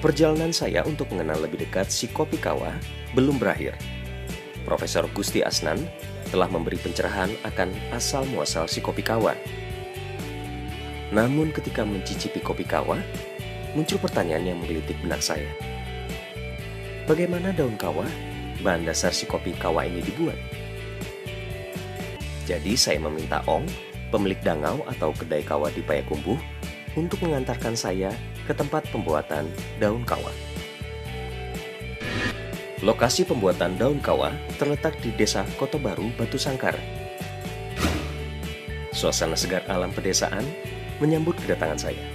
Perjalanan saya untuk mengenal lebih dekat si kopi kawah belum berakhir. Profesor Gusti Asnan telah memberi pencerahan akan asal-muasal si kopi kawah. Namun ketika mencicipi kopi kawah, muncul pertanyaan yang menggelitik benak saya. Bagaimana daun kawah, bahan dasar si kopi kawah ini dibuat? Jadi saya meminta Ong, pemilik dangau atau kedai kawah di Payakumbuh, untuk mengantarkan saya ke tempat pembuatan daun kawah. Lokasi pembuatan daun kawah terletak di Desa Kotobaru, Batu Sangkar. Suasana segar alam pedesaan menyambut kedatangan saya.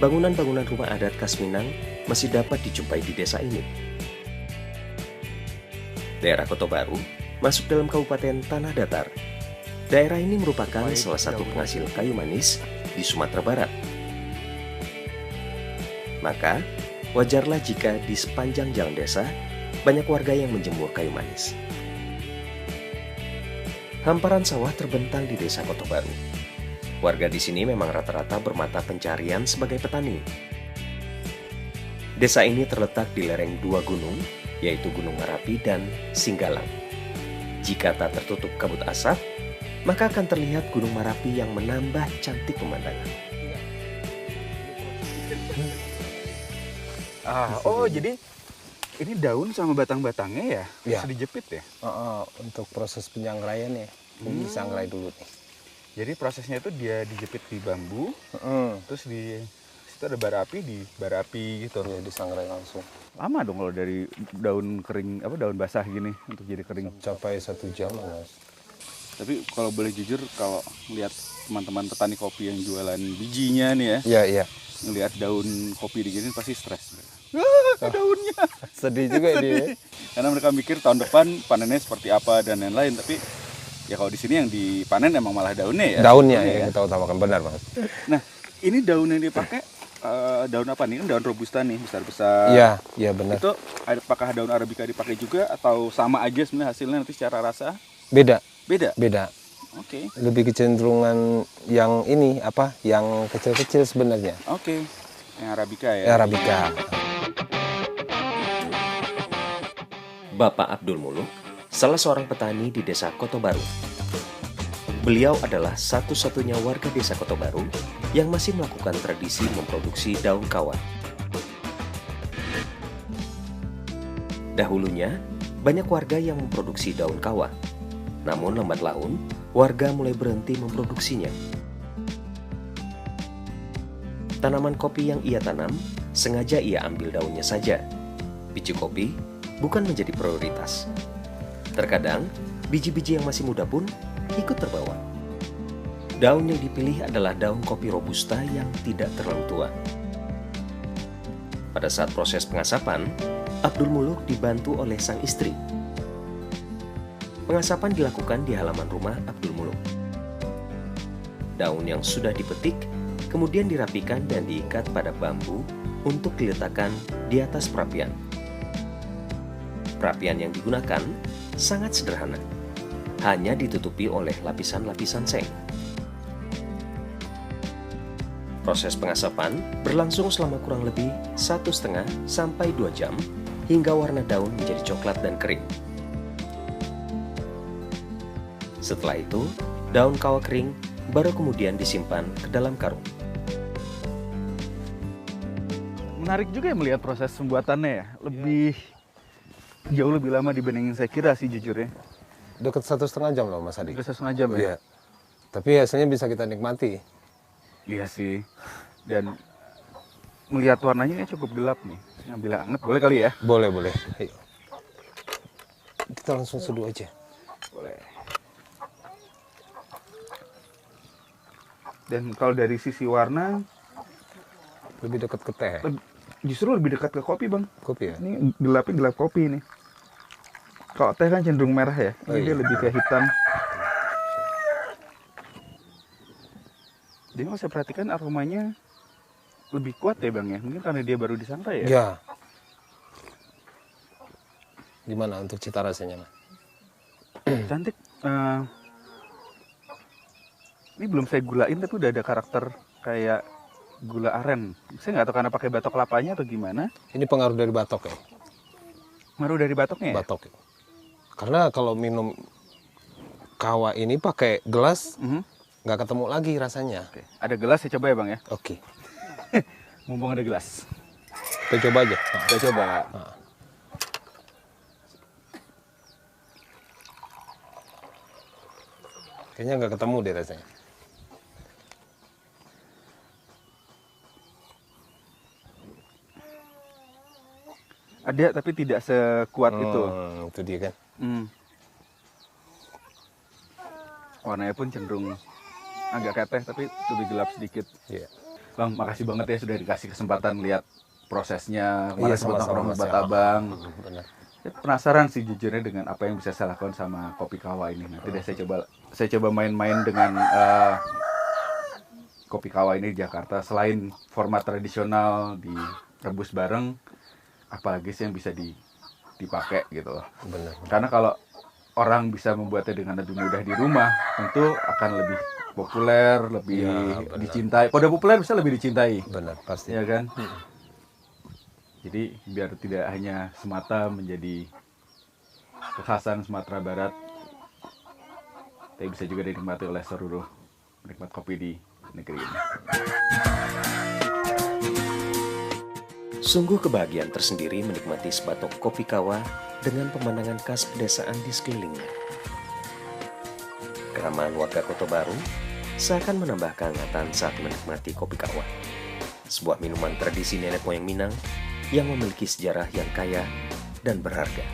Bangunan-bangunan rumah adat khas Minang masih dapat dijumpai di desa ini. Daerah Kotobaru masuk dalam Kabupaten Tanah Datar. Daerah ini merupakan salah satu penghasil kayu manis di Sumatera Barat. Maka, wajarlah jika di sepanjang jalan desa banyak warga yang menjemur kayu manis. Hamparan sawah terbentang di Desa Kotobaru. Warga di sini memang rata-rata bermata pencarian sebagai petani. Desa ini terletak di lereng dua gunung, yaitu Gunung Merapi dan Singgalang. Jika tak tertutup kabut asap, maka akan terlihat Gunung Merapi yang menambah cantik pemandangan. Jadi ini daun sama batang-batangnya ya bisa dijepit ya? Untuk proses penyanggraian ya, ini disangrai dulu nih. Jadi prosesnya itu dia dijepit di bambu, terus di situ ada bara api gitu. Ya, disangrai langsung. Lama dong kalau dari daun kering, daun basah gini untuk jadi kering. Capai 1 jam, Mas. Tapi kalau boleh jujur, kalau lihat teman-teman petani kopi yang jualan bijinya nih ya, Iya. ngelihat daun kopi digini pasti stres. Daunnya. Sedih juga dia. Karena mereka mikir tahun depan panennya seperti apa dan lain-lain. Tapi ya kalau di sini yang dipanen emang malah daunnya ya. Daunnya yang kita utamakan, benar Mas. Nah, ini daun yang dipakai daun apa nih? Kan daun robusta nih, besar-besar. Iya benar. Itu apakah daun arabica dipakai juga atau sama aja sebenarnya hasilnya nanti secara rasa? Beda. Oke. Lebih kecenderungan yang ini yang kecil-kecil sebenarnya. Oke. Yang arabica ya. Arabica. Bapak Abdul Muluk, salah seorang petani di Desa Kotobaru. Beliau adalah satu-satunya warga Desa Kotobaru yang masih melakukan tradisi memproduksi daun kawah. Dahulunya, banyak warga yang memproduksi daun kawah. Namun lambat laun, warga mulai berhenti memproduksinya. Tanaman kopi yang ia tanam, sengaja ia ambil daunnya saja. Biji kopi bukan menjadi prioritas. Terkadang, biji-biji yang masih muda pun ikut terbawa. Daun yang dipilih adalah daun kopi robusta yang tidak terlalu tua. Pada saat proses pengasapan, Abdul Muluk dibantu oleh sang istri. Pengasapan dilakukan di halaman rumah Abdul Muluk. Daun yang sudah dipetik kemudian dirapikan dan diikat pada bambu untuk diletakkan di atas perapian. Perapian yang digunakan sangat sederhana, hanya ditutupi oleh lapisan-lapisan seng. Proses pengasapan berlangsung selama kurang lebih 1,5 sampai 2 jam hingga warna daun menjadi coklat dan kering. Setelah itu, daun kawah kering baru kemudian disimpan ke dalam karung. Menarik juga ya melihat proses pembuatannya ya. Jauh lebih lama dibandingin saya kira sih jujur ya. Dekat 1,5 jam loh Mas Adi. Dekat 1,5 jam ya? Iya. Tapi hasilnya bisa kita nikmati. Iya sih. Dan melihat warnanya ini cukup gelap nih. Ngambil anget boleh kali ya? Boleh. Ayo. Kita langsung seduh aja. Boleh. Dan kalau dari sisi warna Lebih dekat ke teh. Justru lebih dekat ke kopi bang. Kopi ya? Ini gelapnya gelap kopi nih. Kalau teh kan cenderung merah ya. Ini dia lebih ke hitam. Jadi kalau saya perhatikan aromanya lebih kuat ya bang ya. Mungkin karena dia baru disangrai ya. Ya. Gimana untuk cita rasanya Mas? Cantik. Ini belum saya gulain tapi udah ada karakter kayak Gula aren. Saya nggak tahu karena pakai batok kelapanya atau gimana. Ini pengaruh dari batok ya. Ngaruh dari batoknya ya? Batok. Karena kalau minum kawa ini pakai gelas Mhm. nggak ketemu lagi rasanya. Oke. Ada gelas saya coba ya Bang ya. Oke. Mumpung ada gelas. Kita coba aja. Kita coba. Kayaknya nggak ketemu deh rasanya. Ada tapi tidak sekuat itu. Itu dia kan. Hmm. Warnanya pun cenderung agak keteh tapi lebih gelap sedikit. Iya. Bang, makasih banget ya sudah dikasih kesempatan lihat prosesnya. Iya, Kemarin sempat sama-sama, nongkrong Mas, buat ya. abang. Benar. Saya penasaran sih jujurnya dengan apa yang bisa saya lakukan sama kopi kawa ini. Nanti deh saya coba main-main dengan kopi kawa ini di Jakarta. Selain format tradisional direbus bareng, apalagi sih yang bisa dipakai gitu loh. Benar. Karena kalau orang bisa membuatnya dengan lebih mudah di rumah, tentu akan lebih populer, lebih Ya, benar. dicintai. Kalau udah populer bisa lebih dicintai, Benar, pasti. ya kan? Jadi biar tidak hanya semata menjadi kekhasan Sumatera Barat, tapi bisa juga dinikmati oleh seluruh penikmat kopi di negeri ini. Sungguh kebahagiaan tersendiri menikmati sebatok kopi kawa dengan pemandangan khas pedesaan di sekelilingnya. Keramahan warga Kota Baru seakan menambah kehangatan saat menikmati kopi kawa. Sebuah minuman tradisi nenek moyang Minang yang memiliki sejarah yang kaya dan berharga.